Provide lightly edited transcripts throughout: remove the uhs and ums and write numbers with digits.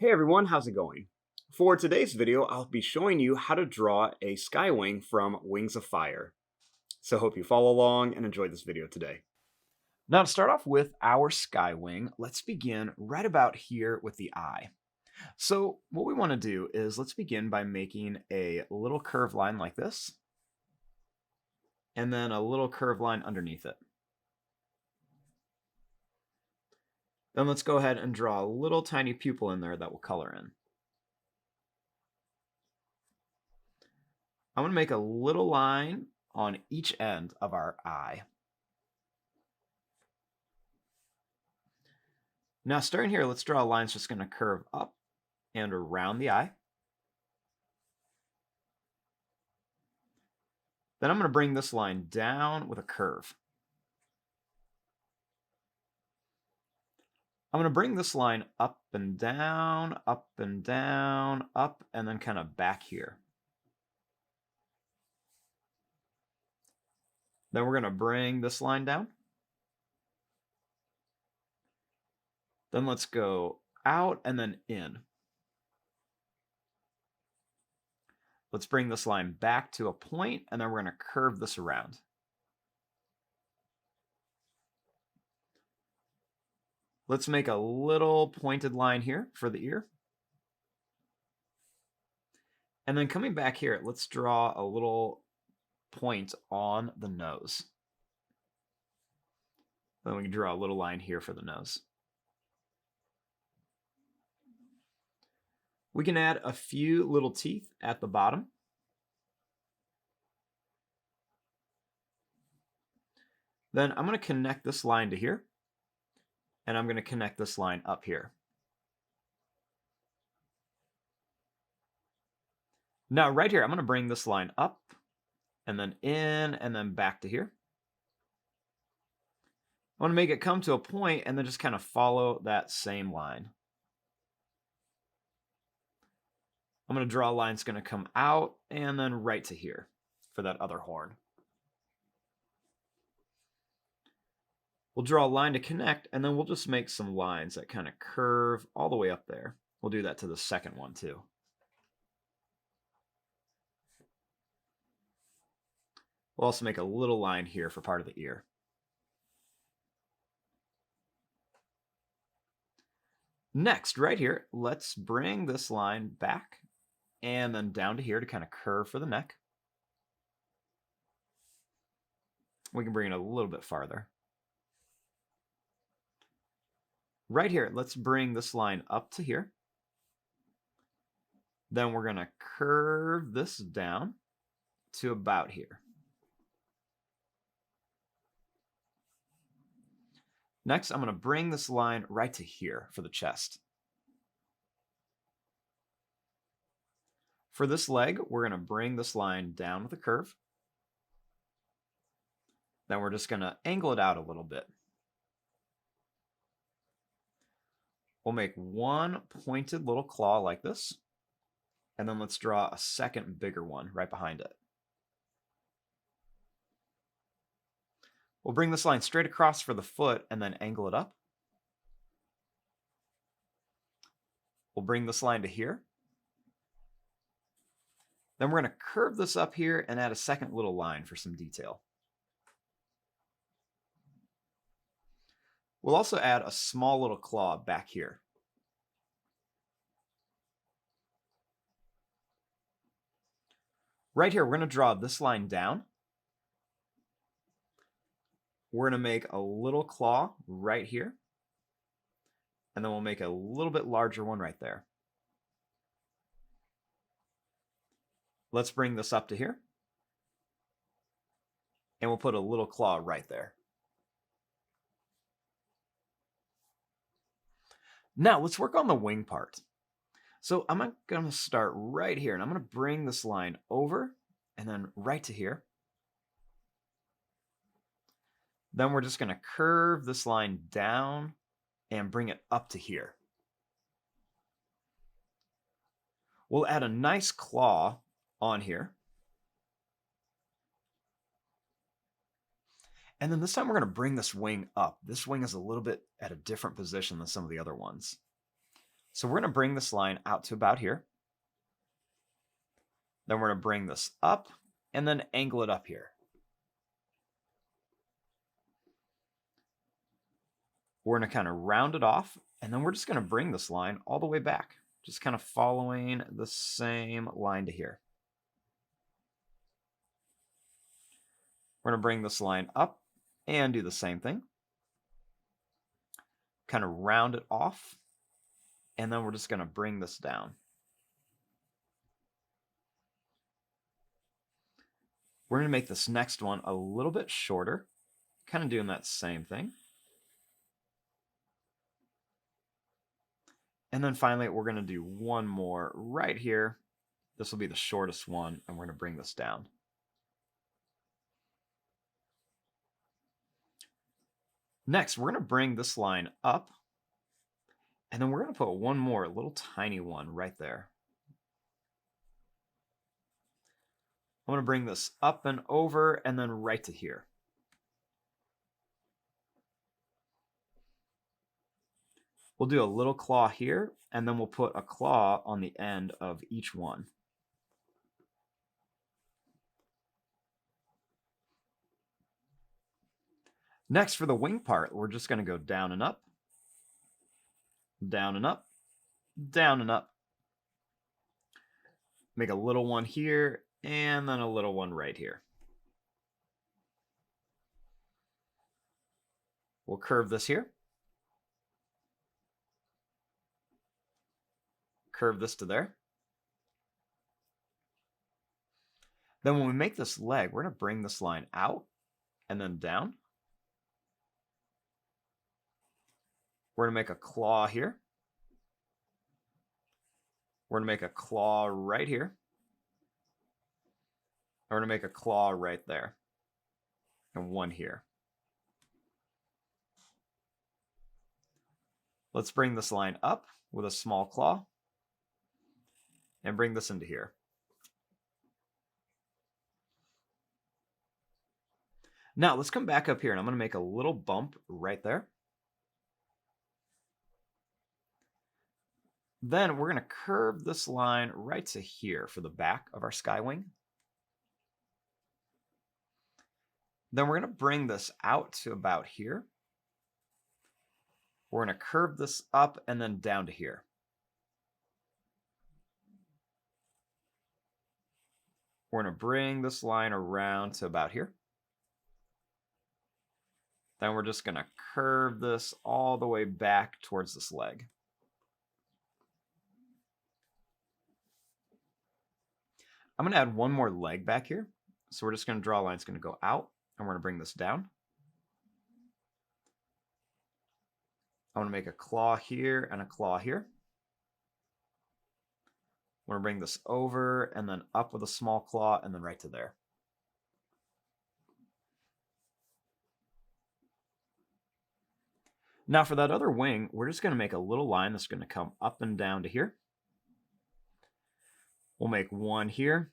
Hey everyone, how's it going? For today's video, I'll be showing you how to draw a Skywing from Wings of Fire. So hope you follow along and enjoy this video today. Now to start off with our Skywing, let's begin right about here with the eye. So what we want to do is let's begin by making a little curved line like this, and then a little curved line underneath it. Then let's go ahead and draw a little tiny pupil in there that will color in. I'm going to make a little line on each end of our eye. Now starting here, let's draw a line that's just going to curve up and around the eye. Then I'm going to bring this line down with a curve. I'm going to bring this line up and down, up and down, up, and then kind of back here. Then we're going to bring this line down. Then let's go out and then in. Let's bring this line back to a point, and then we're going to curve this around. Let's make a little pointed line here for the ear. And then coming back here, let's draw a little point on the nose. Then we can draw a little line here for the nose. We can add a few little teeth at the bottom. Then I'm going to connect this line to here, and I'm going to connect this line up here. Now right here, I'm going to bring this line up, and then in, and then back to here. I want to make it come to a point, and then just kind of follow that same line. I'm going to draw a line that's going to come out and then right to here for that other horn. We'll draw a line to connect, and then we'll just make some lines that kind of curve all the way up there. We'll do that to the second one too. We'll also make a little line here for part of the ear. Next, right here, let's bring this line back and then down to here to kind of curve for the neck. We can bring it a little bit farther. Right here, let's bring this line up to here. Then we're going to curve this down to about here. Next, I'm going to bring this line right to here for the chest. For this leg, we're going to bring this line down with a curve. Then we're just going to angle it out a little bit. We'll make one pointed little claw like this, and then let's draw a second bigger one right behind it. We'll bring this line straight across for the foot and then angle it up. We'll bring this line to here. Then we're going to curve this up here and add a second little line for some detail. We'll also add a small little claw back here. Right here, we're going to draw this line down. We're going to make a little claw right here. And then we'll make a little bit larger one right there. Let's bring this up to here. And we'll put a little claw right there. Now let's work on the wing part. So I'm going to start right here, and I'm going to bring this line over and then right to here. Then we're just going to curve this line down and bring it up to here. We'll add a nice claw on here. And then this time we're going to bring this wing up. This wing is a little bit at a different position than some of the other ones. So we're going to bring this line out to about here. Then we're going to bring this up and then angle it up here. We're going to kind of round it off, and then we're just going to bring this line all the way back, just kind of following the same line to here. We're going to bring this line up and do the same thing. Kind of round it off, and then we're just going to bring this down. We're going to make this next one a little bit shorter, kind of doing that same thing. And then finally, we're going to do one more right here. This will be the shortest one, and we're going to bring this down. Next, we're going to bring this line up, and then we're going to put one more little tiny one right there. I'm going to bring this up and over, and then right to here. We'll do a little claw here, and then we'll put a claw on the end of each one. Next, for the wing part, we're just going to go down and up, down and up, down and up. Make a little one here, and then a little one right here. We'll curve this here. Curve this to there. Then when we make this leg, we're going to bring this line out and then down. We're going to make a claw here. We're going to make a claw right here. We're going to make a claw right there. And one here. Let's bring this line up with a small claw and bring this into here. Now let's come back up here, and I'm going to make a little bump right there. Then we're going to curve this line right to here for the back of our Skywing. Then we're going to bring this out to about here. We're going to curve this up and then down to here. We're going to bring this line around to about here. Then we're just going to curve this all the way back towards this leg. I'm going to add one more leg back here. So we're just going to draw a line that's going to go out, and we're going to bring this down. I'm going to make a claw here and a claw here. We're going to bring this over and then up with a small claw and then right to there. Now for that other wing, we're just going to make a little line that's going to come up and down to here. We'll make one here,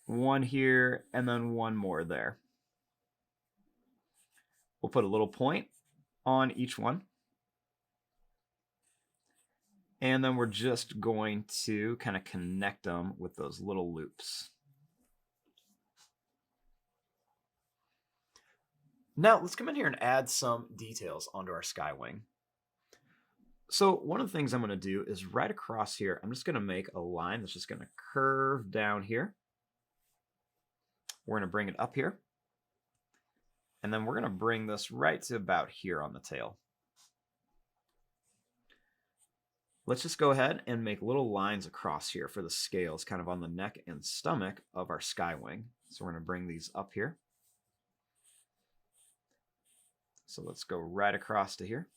and then one more there. We'll put a little point on each one. And then we're just going to kind of connect them with those little loops. Now let's come in here and add some details onto our Skywing. So one of the things I'm going to do is right across here, I'm just going to make a line that's just going to curve down here. We're going to bring it up here. And then we're going to bring this right to about here on the tail. Let's just go ahead and make little lines across here for the scales kind of on the neck and stomach of our Skywing. So we're going to bring these up here. So let's go right across to here.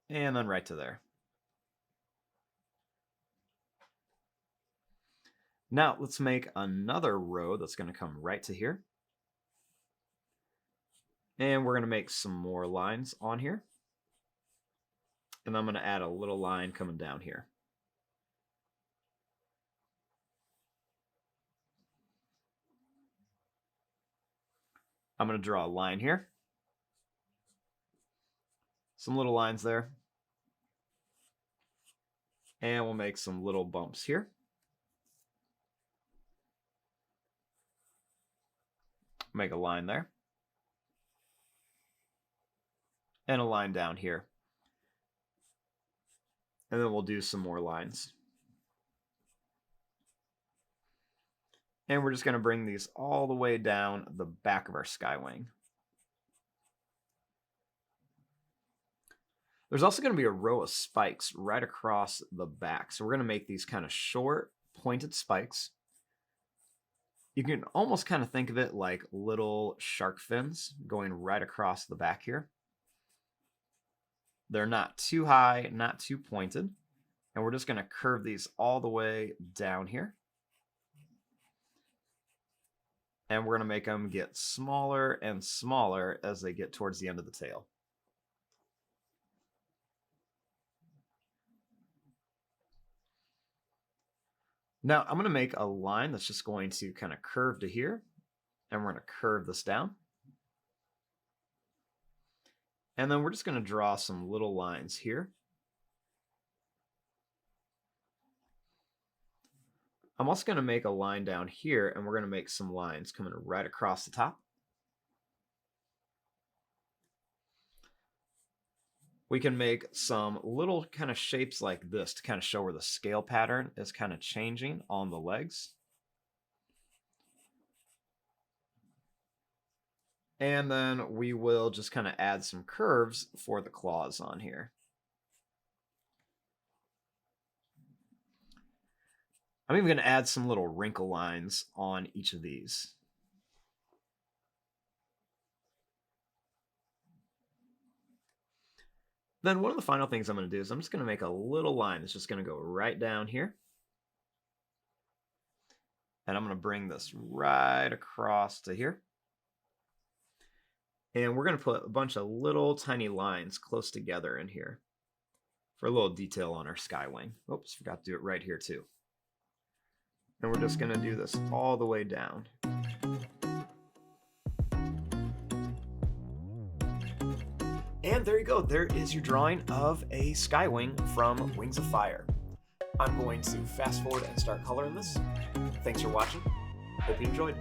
And then right to there. Now let's make another row that's going to come right to here. And we're going to make some more lines on here. And I'm going to add a little line coming down here. I'm going to draw a line here. Some little lines there. And we'll make some little bumps here. Make a line there. And a line down here. And then we'll do some more lines. And we're just going to bring these all the way down the back of our Skywing. There's also going to be a row of spikes right across the back. So we're going to make these kind of short, pointed spikes. You can almost kind of think of it like little shark fins going right across the back here. They're not too high, not too pointed. And we're just going to curve these all the way down here. And we're going to make them get smaller and smaller as they get towards the end of the tail. Now I'm going to make a line that's just going to kind of curve to here, and we're going to curve this down. And then we're just going to draw some little lines here. I'm also going to make a line down here, and we're going to make some lines coming right across the top. We can make some little kind of shapes like this to kind of show where the scale pattern is kind of changing on the legs. And then we will just kind of add some curves for the claws on here. I'm even going to add some little wrinkle lines on each of these. Then one of the final things I'm going to do is I'm just going to make a little line that's just going to go right down here. And I'm going to bring this right across to here. And we're going to put a bunch of little tiny lines close together in here for a little detail on our Skywing. Oops, forgot to do it right here too. And we're just going to do this all the way down. And there you go. There is your drawing of a Skywing from Wings of Fire. I'm going to fast forward and start coloring this. Thanks for watching. Hope you enjoyed.